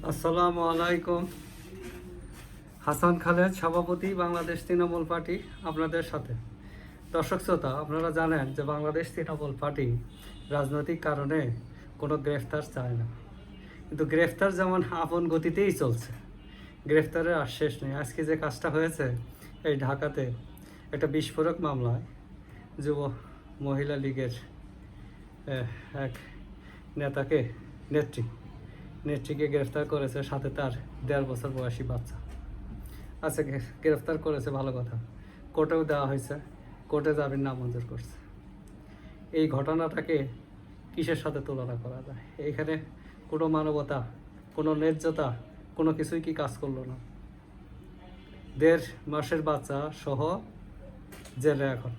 আসসালামু আলাইকুম। হাসান খালেদ, সভাপতি, বাংলাদেশ তৃণমূল পার্টি, আপনাদের সাথে। দর্শক শ্রোতা, আপনারা জানেন যে বাংলাদেশ তৃণমূল পার্টি রাজনৈতিক কারণে কোনো গ্রেফতার চায় না, কিন্তু গ্রেফতার যেমন আপন গতিতেই চলছে, গ্রেফতারের আর শেষ নেই। আজকে যে কাজটা হয়েছে এই ঢাকাতে একটা বিস্ফোরক মামলায় যুব মহিলা লীগের এক নেত্রীকে গ্রেফতার করেছে, সাথে তার 1.5 বছর বয়সী বাচ্চা। আচ্ছা, গ্রেফতার করেছে, ভালো কথা। কোর্টেও দেওয়া হয়েছে, কোর্টে জামিন নামঞ্জুর করছে। এই ঘটনাটাকে কিসের সাথে তুলনা করা যায়? এইখানে কোনো মানবতা, কোনো ন্যায্যতা, কোনো কিছুই কি কাজ করলো না? 1.5 মাসের বাচ্চা সহ জেলে এখন,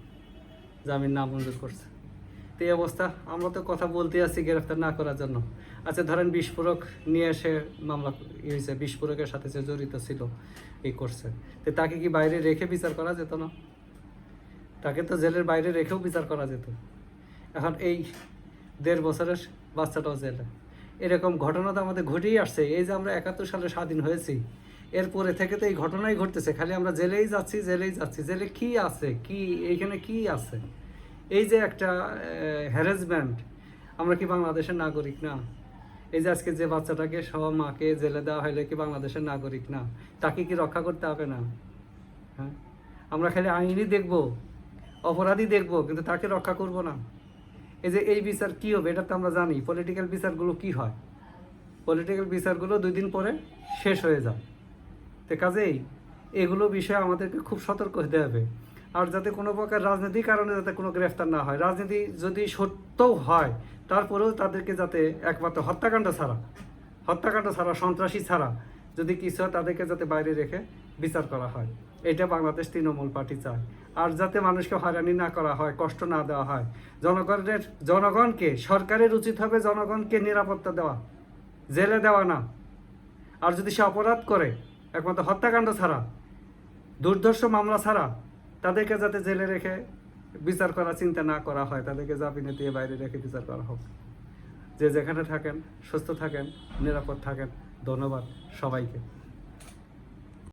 জামিন নামঞ্জুর করছে। তো এই অবস্থা, আমরা তো কথা বলতে আছি গ্রেফতার না করার জন্য। আচ্ছা, ধরেন বিস্ফোরক নিয়ে এসে মামলা হয়েছে, বিস্ফোরকের সাথে যে জড়িত ছিল এই করছে, তো তাকে কি বাইরে রেখে বিচার করা যেত না? তাকে তো জেলের বাইরে রেখেও বিচার করা যেত। এখন এই 1.5 বছরের বাচ্চাটাও জেলে। এরকম ঘটনা তো আমাদের ঘটেই আসছে। এই যে আমরা 71 সালে স্বাধীন হয়েছি, এরপরে থেকে তো এই ঘটনাই ঘটতেছে। খালি আমরা জেলেই যাচ্ছি। জেলে কি আছে? কি এইখানে কি আছে? এই যে একটা হ্যারাসমেন্ট, আমরা কি বাংলাদেশের নাগরিক না? এই যে আজকে যে বাচ্চাটাকে সহ মাকে জেলে দেওয়া হলে কি বাংলাদেশের নাগরিক না? তাকে কি রক্ষা করতে হবে না? হ্যাঁ, আমরা খালি আইনই দেখব, অপরাধী দেখব, কিন্তু তাকে রক্ষা করব না। এই যে এই বিচার কি হবে এটা তো আমরা জানি। পলিটিক্যাল বিচারগুলো কি হয়? পলিটিক্যাল বিচারগুলো 2 দিন পরে শেষ হয়ে যায়। তো কাজেই এগুলো বিষয়ে আমাদেরকে খুব সতর্ক হতে হবে। আর যাতে কোনো প্রকার রাজনৈতিক কারণে যাতে কোনো গ্রেফতার না হয়। রাজনীতি যদি সত্যও হয়, তারপরেও তাদেরকে যাতে একমাত্র হত্যাকাণ্ড ছাড়া, সন্ত্রাসী ছাড়া যদি কিছু হয়, তাদেরকে যাতে বাইরে রেখে বিচার করা হয়। এটা বাংলাদেশ তৃণমূল পার্টি চায়। আর যাতে মানুষকে হয়রানি না করা হয়, কষ্ট না দেওয়া হয়। জনগণকে, সরকারের উচিত হবে জনগণকে নিরাপত্তা দেওয়া, জেলে দেওয়া না। আর যদি সে অপরাধ করে, একমাত্র হত্যাকাণ্ড ছাড়া, দুর্ধর্ষ মামলা ছাড়া, তাদেরকে যাতে জেলে রেখে বিচার করার চিন্তা না করা হয়, তাদেরকে জামিনে দিয়ে বাইরে রেখে বিচার করা হোক। যে যেখানে থাকেন সুস্থ থাকেন, নিরাপদ থাকেন। ধন্যবাদ সবাইকে।